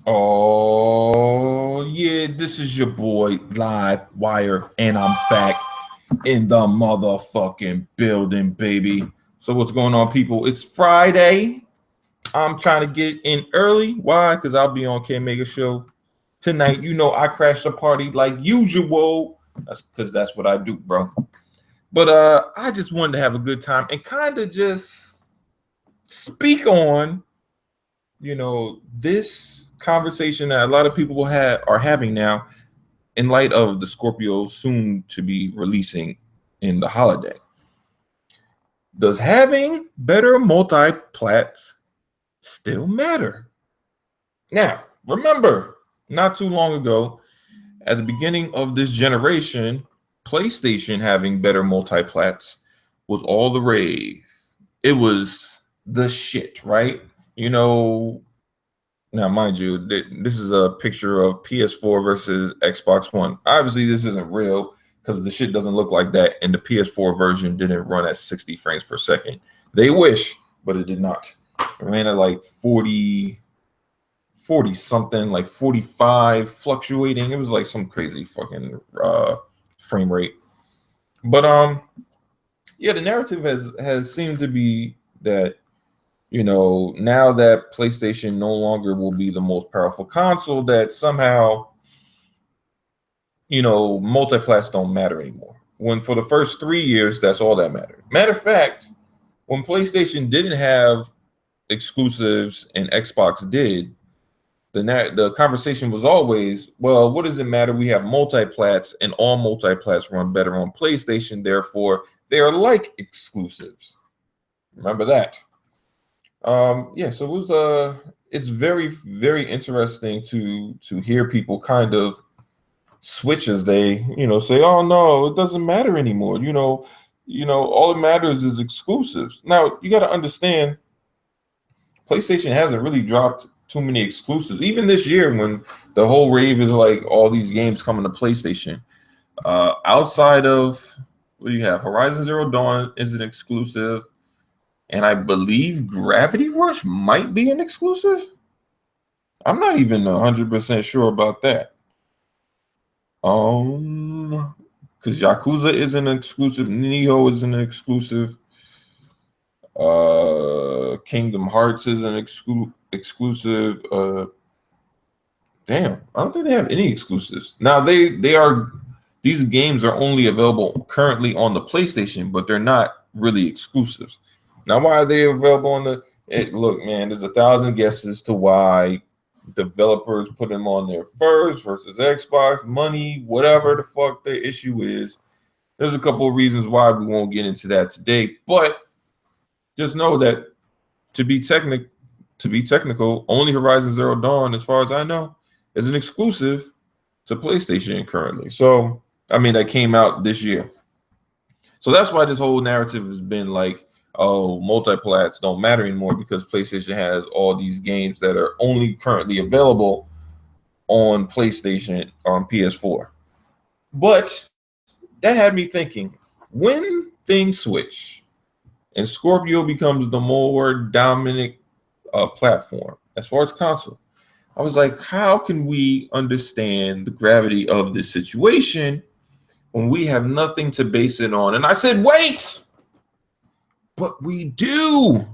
Oh, yeah, this is your boy, Live Wire, and I'm back in the motherfucking building, baby. So, what's going on, people? It's Friday. I'm trying to get in early. Why? Because I'll be on K Mega Show tonight. You know, I crashed the party like usual. That's because that's what I do, bro. But I just wanted to have a good time and kind of just speak on this conversation that a lot of people are having now in light of the Scorpio soon to be releasing in the holiday. Does having better multiplats still matter? Now, remember, not too long ago, at the beginning of this generation, PlayStation having better multiplats was all the rave. It was the shit, right? You know, Now, mind you, this is a picture of PS4 versus Xbox One. Obviously, this isn't real because the shit doesn't look like that, and the PS4 version didn't run at 60 frames per second. They wish, but it did not. It ran at like 40 something, like 45, fluctuating. It was like some crazy fucking frame rate. But yeah, the narrative has seemed to be that now that PlayStation no longer will be the most powerful console, that somehow, multiplats don't matter anymore. When for the first 3 years, that's all that mattered. Matter of fact, when PlayStation didn't have exclusives and Xbox did, the conversation was always, well, what does it matter? We have multiplats, and all multiplats run better on PlayStation. Therefore, they are like exclusives. Remember that. Yeah, so it's very, very interesting to hear people kind of switch as they, say, oh no, it doesn't matter anymore. All that matters is exclusives. Now you got to understand, PlayStation hasn't really dropped too many exclusives. Even this year, when the whole rave is like all these games coming to PlayStation, outside of what do you have? Horizon Zero Dawn is an exclusive. And I believe Gravity Rush might be an exclusive. I'm not even 100% sure about that. Because Yakuza is an exclusive, Neo is an exclusive, Kingdom Hearts is an exclusive. Damn, I don't think they have any exclusives. Now these games are only available currently on the PlayStation, but they're not really exclusives. Now, why are they available on look, man, there's 1,000 guesses to why developers put them on there first versus Xbox, money, whatever the fuck the issue is. There's a couple of reasons why. We won't get into that today, but just know that to be technical, only Horizon Zero Dawn, as far as I know, is an exclusive to PlayStation currently. So, I mean, that came out this year. So that's why this whole narrative has been like, oh, multiplats don't matter anymore because PlayStation has all these games that are only currently available on PlayStation or on PS4. But that had me thinking, when things switch and Scorpio becomes the more dominant platform as far as console, I was like, how can we understand the gravity of this situation when we have nothing to base it on? And I said, wait! But we do.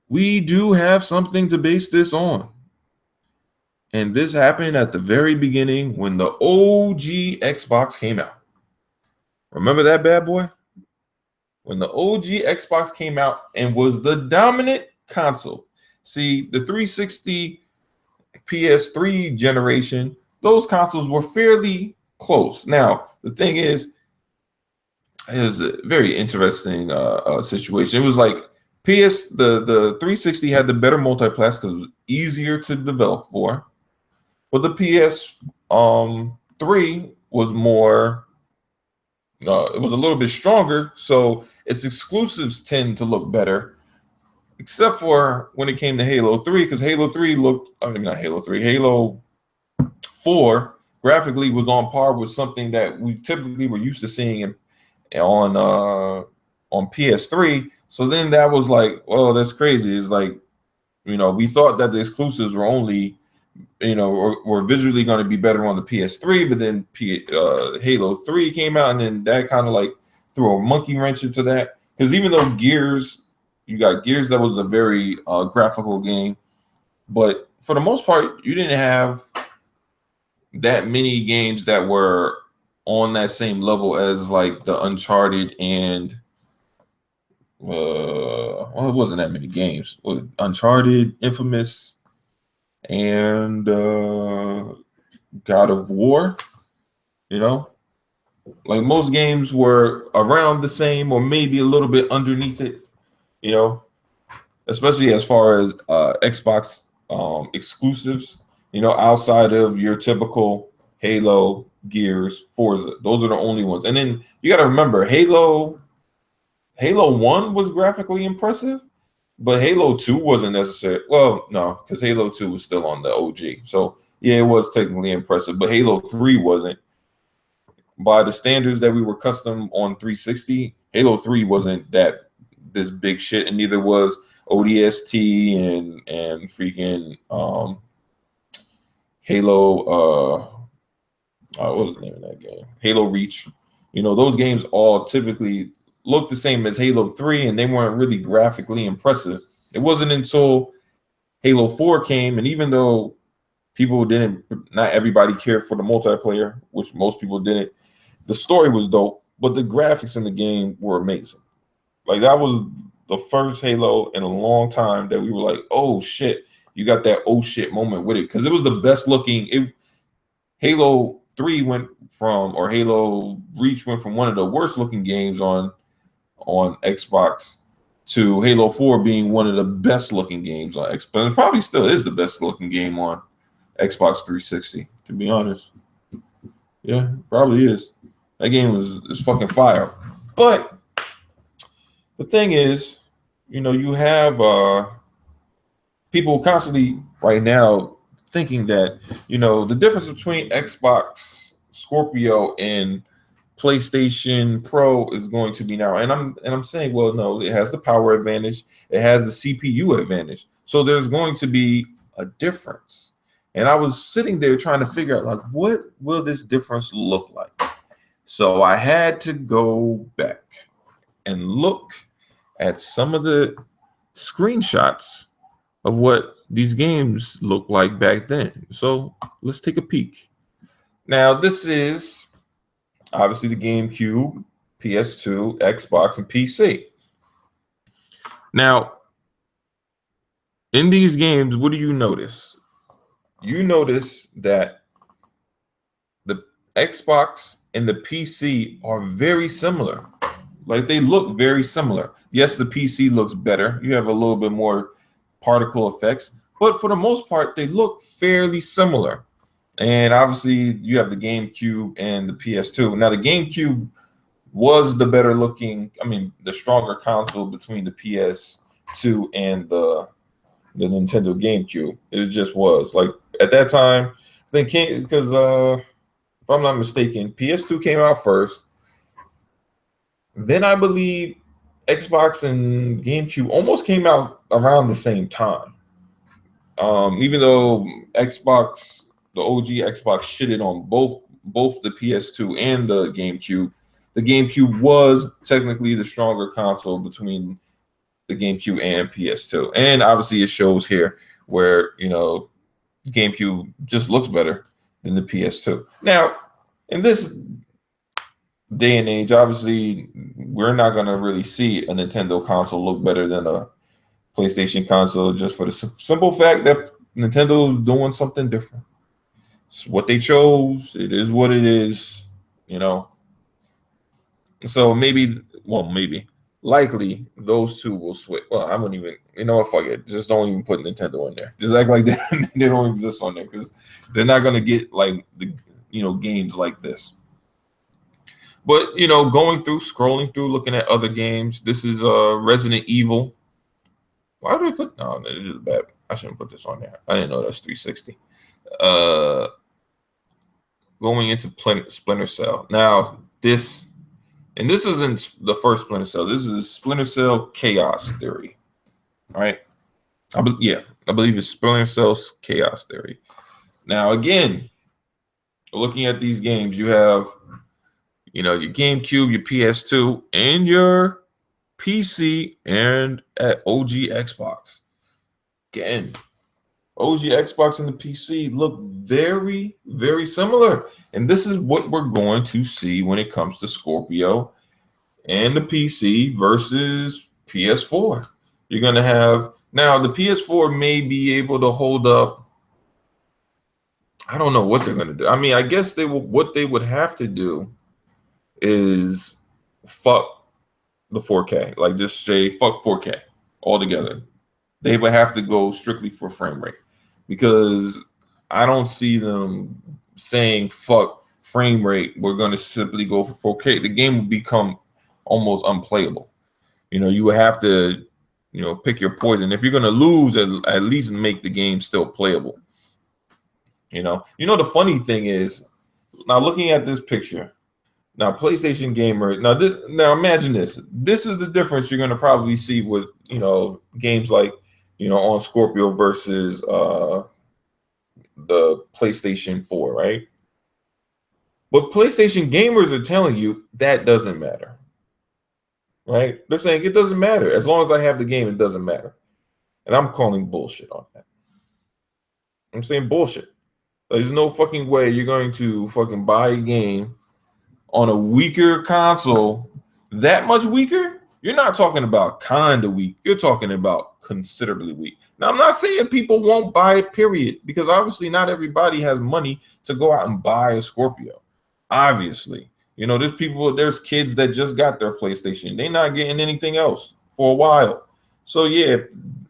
We do have something to base this on. And this happened at the very beginning when the OG Xbox came out. Remember that bad boy? When the OG Xbox came out and was the dominant console. See, the 360 PS3 generation, those consoles were fairly close. Now, the thing is, it was a very interesting situation. It was like the 360 had the better multiplats because it was easier to develop for, but the PS 3 was more. It was a little bit stronger, so its exclusives tend to look better, except for when it came to Halo 3, because Halo 3 looked. I mean, not Halo 3. Halo 4 graphically was on par with something that we typically were used to seeing on PS3. So then that was like, well, that's crazy. It's like, we thought that the exclusives were only were visually going to be better on the PS3, but then Halo 3 came out, and then that kind of like threw a monkey wrench into that. Because even though you got Gears, that was a very graphical game, but for the most part, you didn't have that many games that were on that same level as like the Uncharted and well, it wasn't that many games. It was Uncharted, Infamous, and God of War. Like most games were around the same or maybe a little bit underneath it. Especially as far as Xbox exclusives. Outside of your typical Halo, Gears, Forza, those are the only ones. And then you got to remember, Halo 1 was graphically impressive, but Halo 2 wasn't necessary. Well, no, because Halo 2 was still on the OG. So, yeah, it was technically impressive, but Halo 3 wasn't. By the standards that we were custom on 360, Halo 3 wasn't this big shit, and neither was ODST and freaking Halo what was the name of that game? Halo Reach. Those games all typically looked the same as Halo 3, and they weren't really graphically impressive. It wasn't until Halo 4 came, and even though not everybody cared for the multiplayer, which most people didn't, the story was dope, but the graphics in the game were amazing. Like, that was the first Halo in a long time that we were like, oh shit, you got that oh shit moment with it, because it was the best looking. Halo 3 Halo Reach went from one of the worst looking games on Xbox to Halo 4 being one of the best looking games on Xbox. And it probably still is the best looking game on Xbox 360, to be honest. Yeah, probably is. That game is fucking fire. But the thing is, you have people constantly right now thinking that, the difference between Xbox Scorpio and PlayStation Pro is going to be now. And I'm saying, well, no, it has the power advantage. It has the CPU advantage. So there's going to be a difference. And I was sitting there trying to figure out, like, what will this difference look like? So I had to go back and look at some of the screenshots of what these games looked like back then. So let's take a peek. Now, this is obviously the GameCube, PS2, Xbox, and PC. Now, in these games, what do you notice? You notice that the Xbox and the PC are very similar. Like, they look very similar. Yes, the PC looks better. You have a little bit more particle effects, but for the most part, they look fairly similar. And obviously, you have the GameCube and the PS2. Now, the GameCube was the better looking, the stronger console between the PS2 and the Nintendo GameCube. It just was. Like, at that time, I think, because if I'm not mistaken, PS2 came out first. Then I believe Xbox and GameCube almost came out around the same time. Even though Xbox, the OG Xbox, shitted on both the PS2 and the GameCube was technically the stronger console between the GameCube and PS2. And obviously it shows here where, GameCube just looks better than the PS2. Now, in this day and age, obviously, we're not going to really see a Nintendo console look better than a PlayStation console, just for the simple fact that Nintendo is doing something different. It's what they chose. It is what it is, So likely those two will switch. Well, I wouldn't even, fuck it. Just don't even put Nintendo in there. Just act like they don't exist on there, because they're not going to get like the, games like this. But, scrolling through, looking at other games. This is Resident Evil. Why do I put? No, this is bad. I shouldn't put this on there. I didn't know that's 360. Going into Splinter Cell. Now, this isn't the first Splinter Cell. This is Splinter Cell Chaos Theory. All right. I believe it's Splinter Cell's Chaos Theory. Now, again, looking at these games, you have, your GameCube, your PS2, and your PC and at OG Xbox. Again, OG Xbox and the PC look very, very similar. And this is what we're going to see when it comes to Scorpio and the PC versus PS4. You're going to have, now the PS4 may be able to hold up. I don't know what they're going to do. I mean, I guess what they would have to do is fuck the 4K. Like just say fuck 4K altogether. They would have to go strictly for frame rate, because I don't see them saying fuck frame rate. We're going to simply go for 4K. The game will become almost unplayable. You would have to, pick your poison. If you're going to lose, at least make the game still playable. The funny thing is, now looking at this picture, now PlayStation gamer, now imagine this. This is the difference you're going to probably see with, games like, on Scorpio versus the PlayStation 4, right? But PlayStation gamers are telling you that doesn't matter, right? They're saying it doesn't matter. As long as I have the game, it doesn't matter. And I'm calling bullshit on that. I'm saying bullshit. There's no fucking way you're going to fucking buy a game on a weaker console, that much weaker. You're not talking about kind of weak. You're talking about considerably weak. Now, I'm not saying people won't buy it, period, because obviously not everybody has money to go out and buy a Scorpio. Obviously, there's kids that just got their PlayStation. They're not getting anything else for a while. So yeah,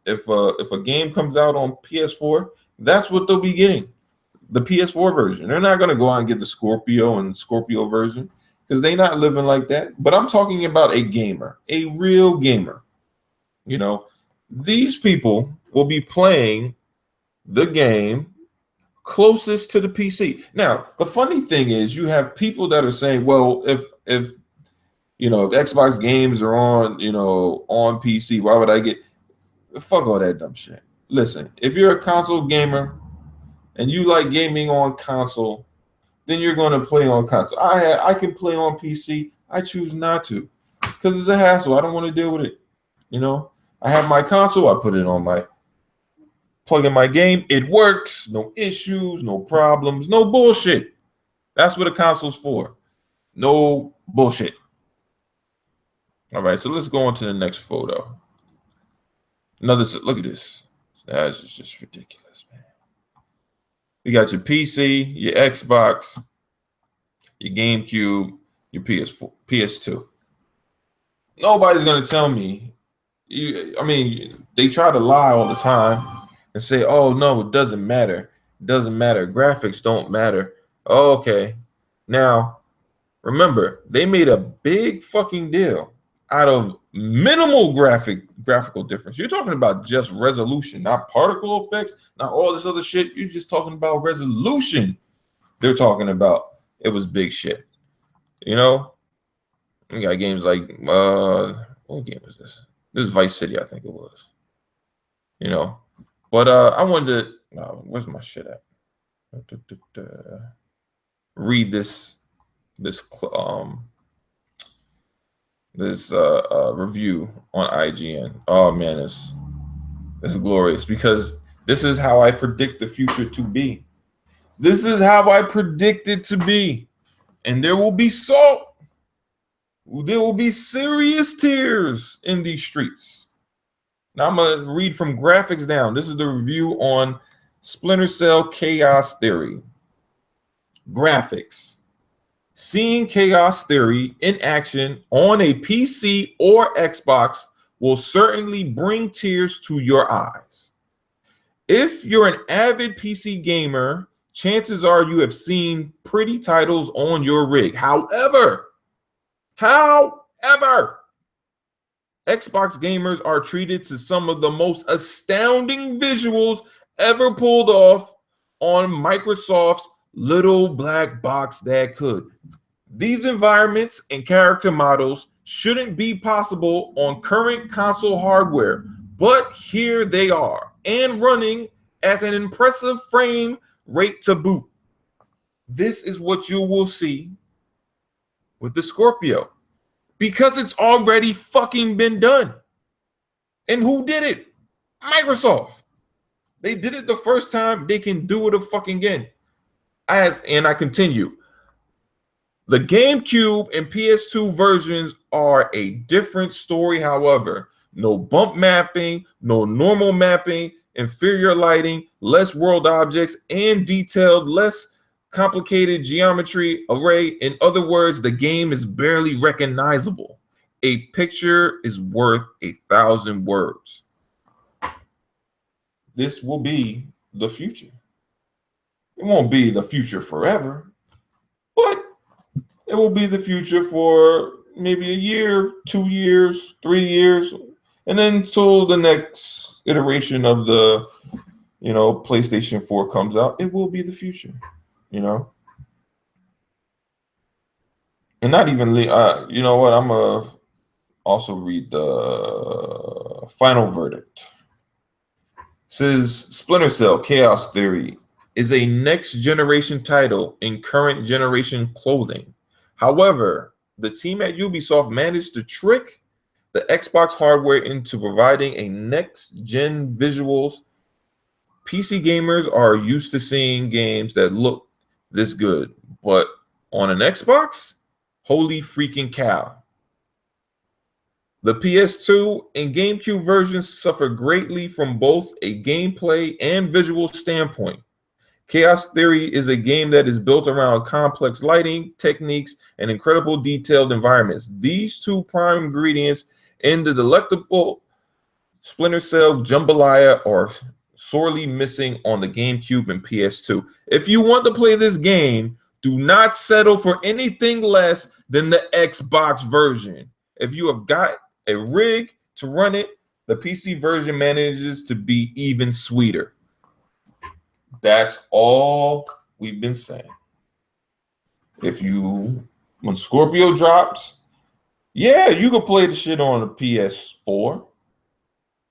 if a game comes out on PS4, that's what they'll be getting. The PS4 version. They're not going to go out and get the Scorpio and Scorpio version, because they're not living like that. But I'm talking about a gamer, a real gamer. These people will be playing the game closest to the PC. Now, the funny thing is, you have people that are saying, well, if Xbox games are on, on PC, why would I get? Fuck all that dumb shit. Listen, if you're a console gamer and you like gaming on console, then you're going to play on console. I can play on PC. I choose not to, because it's a hassle. I don't want to deal with it. I have my console. I put it on plug in my game. It works. No issues, no problems, no bullshit. That's what a console's for. No bullshit. All right, so let's go on to the next photo. Look at this. That's just ridiculous, man. You got your PC, your Xbox, your GameCube, your PS4, PS2. Nobody's going to tell me. They try to lie all the time and say, oh, no, it doesn't matter. It doesn't matter. Graphics don't matter. Oh, okay. Now, remember, they made a big fucking deal out of minimal graphical difference. You're talking about just resolution, not particle effects, not all this other shit. You're just talking about resolution. They're talking about it was big shit. You got games like what game was this? This is Vice City, I think it was. But I wanted to. Where's my shit at? Read this review on IGN. Oh man, it's glorious, because this is how I predict the future to be. This is how I predict it to be. And there will be salt. There will be serious tears in these streets. Now I'm going to read from graphics down. This is the review on Splinter Cell Chaos Theory. Graphics. Seeing Chaos Theory in action on a PC or Xbox will certainly bring tears to your eyes. If you're an avid PC gamer, chances are you have seen pretty titles on your rig. However, Xbox gamers are treated to some of the most astounding visuals ever pulled off on Microsoft's little black box that could. These environments and character models shouldn't be possible on current console hardware, but here they are, and running at an impressive frame rate to boot. This is what you will see with the Scorpio because it's already fucking been done. And who did it? Microsoft. They did it the first time. They can do it fucking again. I continue. The GameCube and PS2 versions are a different story. However, no bump mapping, no normal mapping, inferior lighting, less world objects, and detailed, less complicated geometry array. In other words, the game is barely recognizable. A picture is worth 1,000 words. This will be the future. It won't be the future forever, but it will be the future for maybe a year, 2 years, 3 years, and then until the next iteration of the, PlayStation 4 comes out, it will be the future, And not even, you know what? I'm going to also read the final verdict. It says Splinter Cell Chaos Theory is a next generation title in current generation clothing. However, the team at Ubisoft managed to trick the Xbox hardware into providing a next gen visuals. PC gamers are used to seeing games that look this good, but on an Xbox, holy freaking cow. The PS2 and GameCube versions suffer greatly from both a gameplay and visual standpoint. Chaos Theory is a game that is built around complex lighting techniques and incredible detailed environments. These two prime ingredients in the delectable Splinter Cell jambalaya are sorely missing on the GameCube and PS2. If you want to play this game, do not settle for anything less than the Xbox version. If you have got a rig to run it, the PC version manages to be even sweeter. That's all we've been saying. When Scorpio drops, yeah, you could play the shit on a PS4.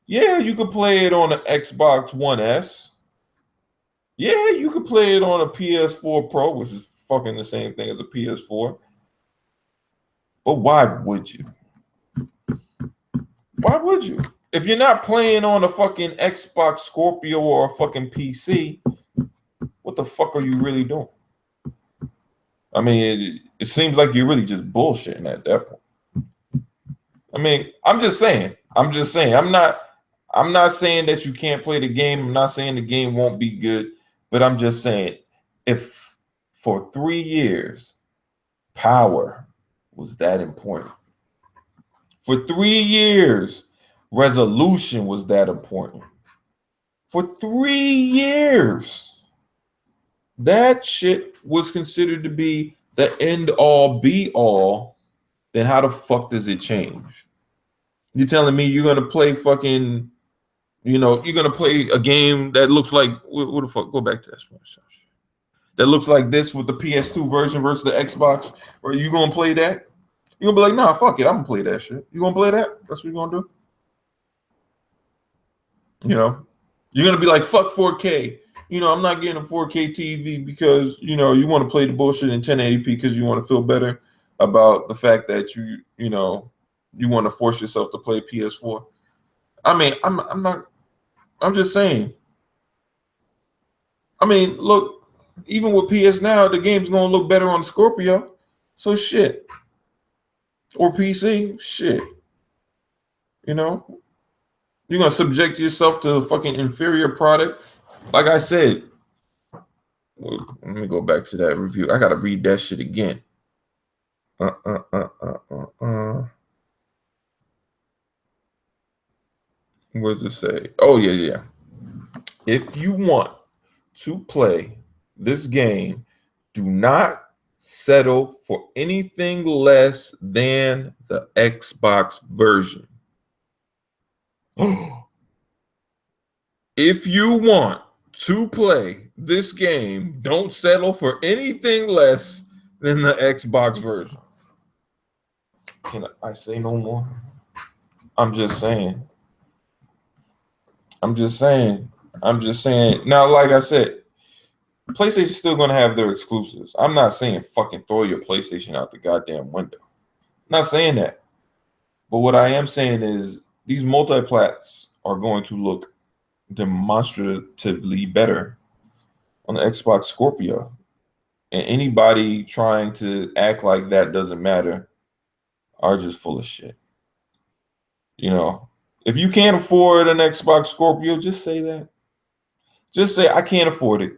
Yeah, you could play it on an Xbox One S. Yeah, you could play it on a PS4 Pro, which is fucking the same thing as a PS4. But why would you? Why would you? If you're not playing on a fucking Xbox Scorpio or a fucking PC, what the fuck are you really doing? I mean, it seems like you're really just bullshitting at that point. I mean, I'm just saying. I'm not saying that you can't play the game. I'm not saying the game won't be good, but I'm just saying if for 3 years power was that important. For 3 years, resolution was that important. For 3 years, that shit was considered to be the end all be all. Then how the fuck does it change? You're telling me you're gonna play fucking, you're gonna play a game that looks like what the fuck? Go back to that shit. That looks like this with the PS2 version versus the Xbox. Or you gonna play that? You're gonna be like, nah, fuck it, I'm gonna play that shit. You gonna play that? That's what you're gonna do. You're gonna be like, fuck 4K. I'm not getting a 4K TV because you want to play the bullshit in 1080p because you want to feel better about the fact that you want to force yourself to play PS4. I mean, I'm just saying. I mean, look, even with PS Now, the game's gonna look better on Scorpio. So shit. Or PC, shit. You're gonna subject yourself to a fucking inferior product. Like I said, well, let me go back to that review. I gotta read that shit again. What does it say? Oh, yeah. If you want to play this game, do not settle for anything less than the Xbox version. If you want to play this game, don't settle for anything less than the Xbox version. Can I say no more? I'm just saying. Now, like I said, PlayStation's still going to have their exclusives. I'm not saying fucking throw your PlayStation out the goddamn window. I'm not saying that. But what I am saying is these multiplats are going to look demonstratively better on the Xbox Scorpio. And anybody trying to act like that doesn't matter are just full of shit. You know, if you can't afford an Xbox Scorpio, just say that. Just say, I can't afford it.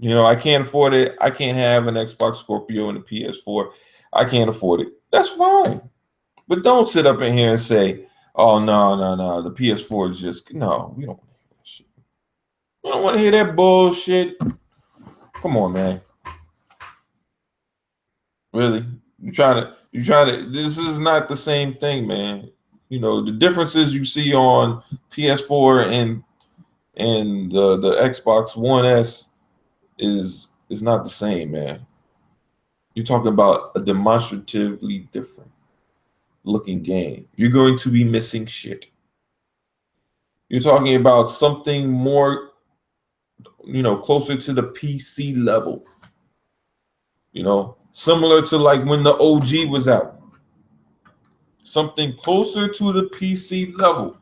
You know, I can't afford it. I can't have an Xbox Scorpio and a PS4. I can't afford it. That's fine. But don't sit up in here and say, oh, no. The PS4 is just, no, we don't want to hear that shit. We don't want to hear that bullshit. Come on, man. Really? You trying to, this is not the same thing, man. You know, the differences you see on PS4 and the Xbox One S is not the same, man. You're talking about a demonstratively different looking game. You're going to be missing shit. You're talking about something more, you know, closer to the PC level. You know, similar to like when the OG was out. Something closer to the PC level.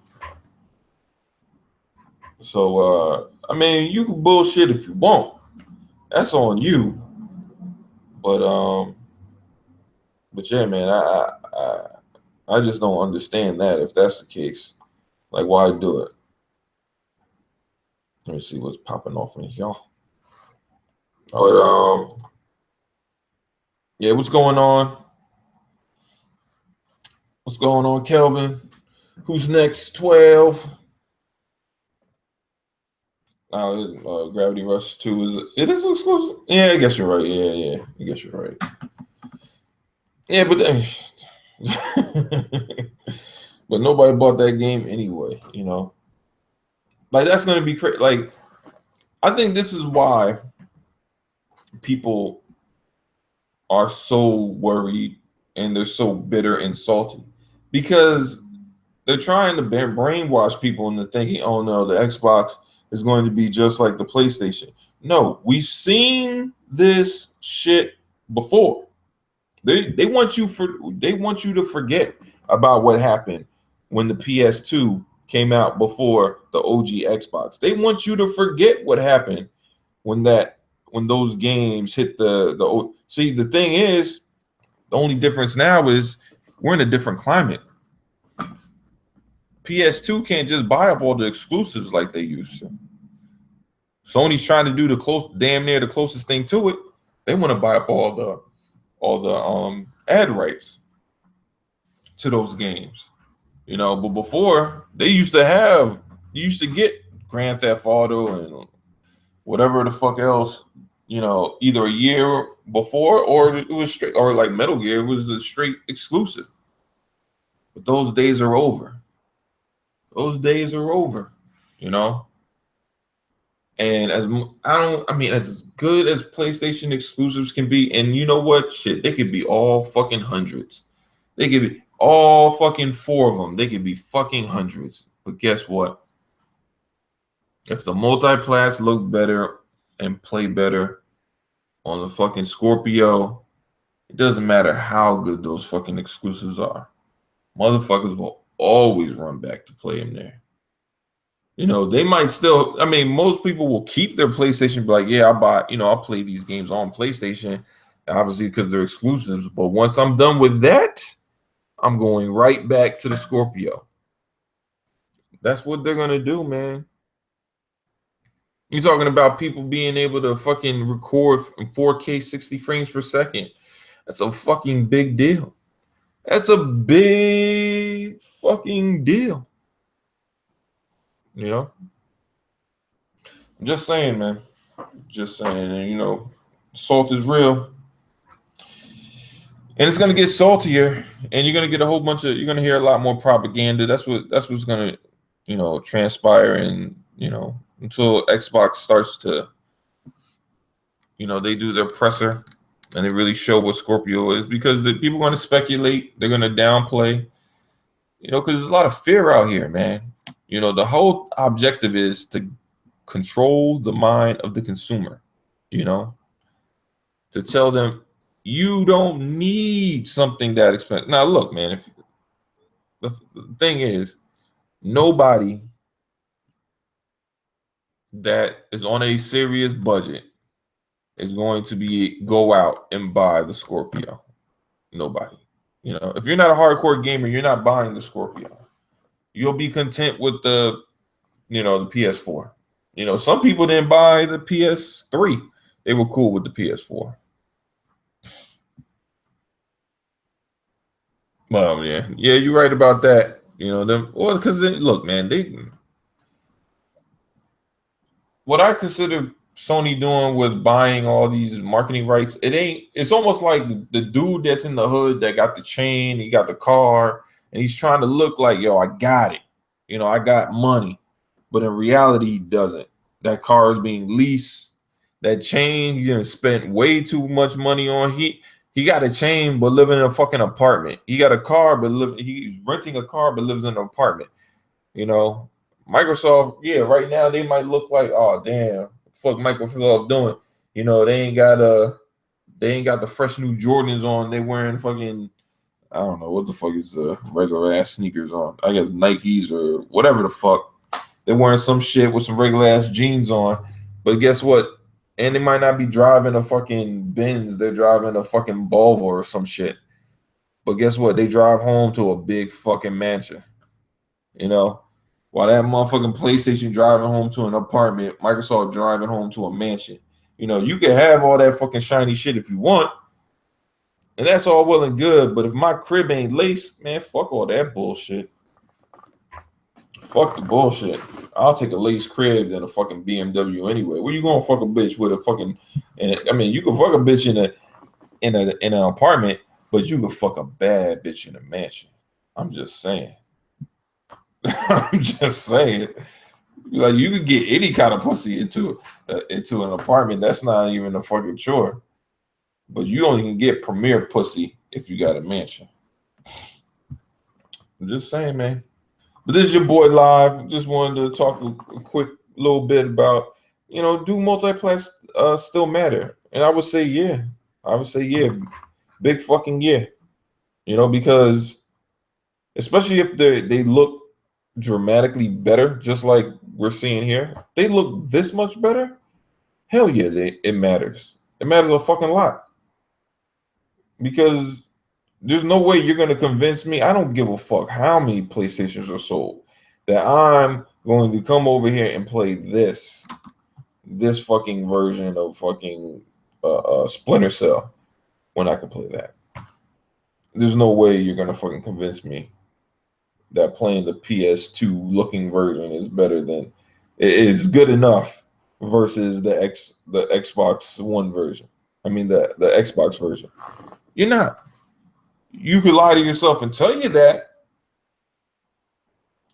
So, I mean, you can bullshit if you want. That's on you. But yeah, man, I just don't understand that if that's the case. Like, why do it? Let me see what's popping off in here. But yeah, what's going on? What's going on, Kelvin? Who's next? 12. Gravity Rush 2 is exclusive? Yeah, I guess you're right. Yeah. I guess you're right. Yeah, but but nobody bought that game anyway, you know. Like, that's gonna be crazy. Like, I think this is why people are so worried and they're so bitter and salty, because they're trying to brainwash people into thinking, oh no, the Xbox is going to be just like the PlayStation. No, we've seen this shit before. They want you to forget about what happened when the PS2 came out before the OG Xbox. They want you to forget what happened when those games hit the. See, the thing is, the only difference now is we're in a different climate. PS2 can't just buy up all the exclusives like they used to. Sony's trying to do damn near the closest thing to it. They want to buy up all the ad rights to those games, you know. But before, you used to get Grand Theft Auto and whatever the fuck else, you know, either a year before, or it was straight, or like Metal Gear was a straight exclusive. But those days are over. Those days are over, you know. And as good as PlayStation exclusives can be, and you know what? Shit, they could be all fucking hundreds. They could be all fucking 4 of them. They could be fucking hundreds. But guess what? If the multiplats look better and play better on the fucking Scorpio, it doesn't matter how good those fucking exclusives are. Motherfuckers will always run back to play them there. You know, they might still, I mean, most people will keep their PlayStation, be like, yeah, I'll play these games on PlayStation, obviously because they're exclusives. But once I'm done with that, I'm going right back to the Scorpio. That's what they're going to do, man. You're talking about people being able to fucking record in 4K 60 frames per second. That's a fucking big deal. That's a big fucking deal. You know? I'm just saying, man. Just saying. And, you know, salt is real. And it's going to get saltier. And you're going to get you're going to hear a lot more propaganda. That's what's going to, you know, transpire. And, you know, until Xbox starts to, you know, they do their presser and they really show what Scorpio is, because the people are going to speculate. They're going to downplay, you know, because there's a lot of fear out here, man. You know, the whole objective is to control the mind of the consumer. you know, to tell them you don't need something that expensive. Now, look, man, if the thing is, nobody that is on a serious budget is going to go out and buy the Scorpio. Nobody. You know, if you're not a hardcore gamer, you're not buying the Scorpio. You'll be content with the PS4. You know, some people didn't buy the PS3. They were cool with the PS4. Well, yeah, you're right about that. You know them. Well, because look, man, what I consider Sony doing with buying all these marketing rights, it's almost like the dude that's in the hood that got the chain, he got the car, and he's trying to look like, yo, I got it. You know, I got money. But in reality, he doesn't. That car is being leased. That chain, he done spent way too much money on. He got a chain, but living in a fucking apartment. He got a car, but he's renting a car, but lives in an apartment. You know, Microsoft, yeah, right now they might look like, oh damn, fuck Microsoft doing. You know, they ain't got the fresh new Jordans on. They wearing fucking, I don't know what the fuck is the regular ass sneakers on. I guess Nikes or whatever the fuck. They're wearing some shit with some regular ass jeans on. But guess what? And they might not be driving a fucking Benz. They're driving a fucking Volvo or some shit. But guess what? They drive home to a big fucking mansion. You know? While that motherfucking PlayStation driving home to an apartment, Microsoft driving home to a mansion. You know, you can have all that fucking shiny shit if you want. And that's all well and good. But if my crib ain't laced, man, fuck all that bullshit. Fuck the bullshit. I'll take a lace crib than a fucking BMW anyway. Where you gonna fuck a bitch with a fucking? I mean, you can fuck a bitch in an apartment, but you can fuck a bad bitch in a mansion. I'm just saying. I'm just saying. Like you could get any kind of pussy into an apartment. That's not even a fucking chore. But you only can get premier pussy if you got a mansion. I'm just saying, man. But this is your boy Live. Just wanted to talk a quick little bit about, do multiplats still matter? And I would say yeah. Big fucking yeah. Because especially if they look dramatically better, just like we're seeing here, they look this much better. Hell yeah, it matters. It matters a fucking lot. Because there's no way you're going to convince me. I don't give a fuck how many PlayStations are sold that I'm going to come over here and play this fucking version of fucking Splinter Cell when I can play that. There's no way you're going to fucking convince me that playing the PS2 looking version is better than it's good enough versus the Xbox One version. I mean the Xbox version. You're not. You could lie to yourself and tell you that.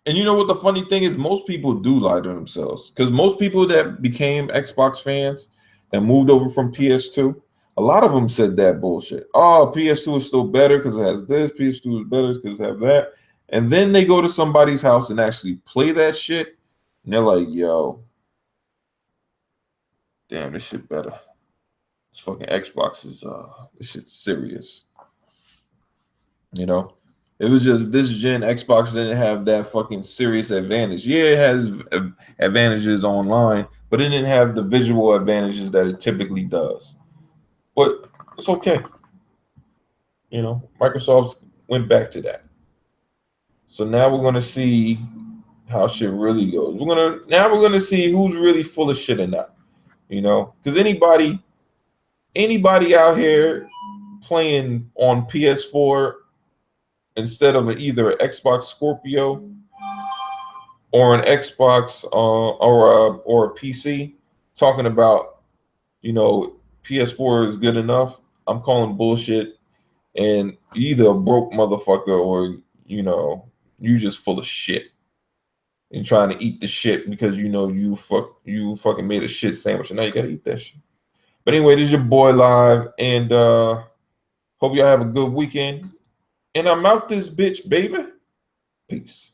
And you know what the funny thing is? Most people do lie to themselves. Because most people that became Xbox fans and moved over from PS2, a lot of them said that bullshit. Oh, PS2 is still better because it has this. PS2 is better because it has that. And then they go to somebody's house and actually play that shit. And they're like, yo, damn, this shit better. This fucking Xbox is, this shit's serious. It was just this gen Xbox didn't have that fucking serious advantage. Yeah, it has advantages online, but it didn't have the visual advantages that it typically does. But it's okay. Microsoft went back to that. So now we're gonna see how shit really goes. We're gonna see who's really full of shit or not. Because anybody out here playing on PS4 instead of either an Xbox Scorpio or an Xbox or a PC, talking about PS4 is good enough, I'm calling bullshit. And you either a broke motherfucker or you just full of shit and trying to eat the shit because you fucking made a shit sandwich and now you gotta eat that shit. But anyway, this is your boy Live, and hope y'all have a good weekend. And I'm out this bitch, baby. Peace.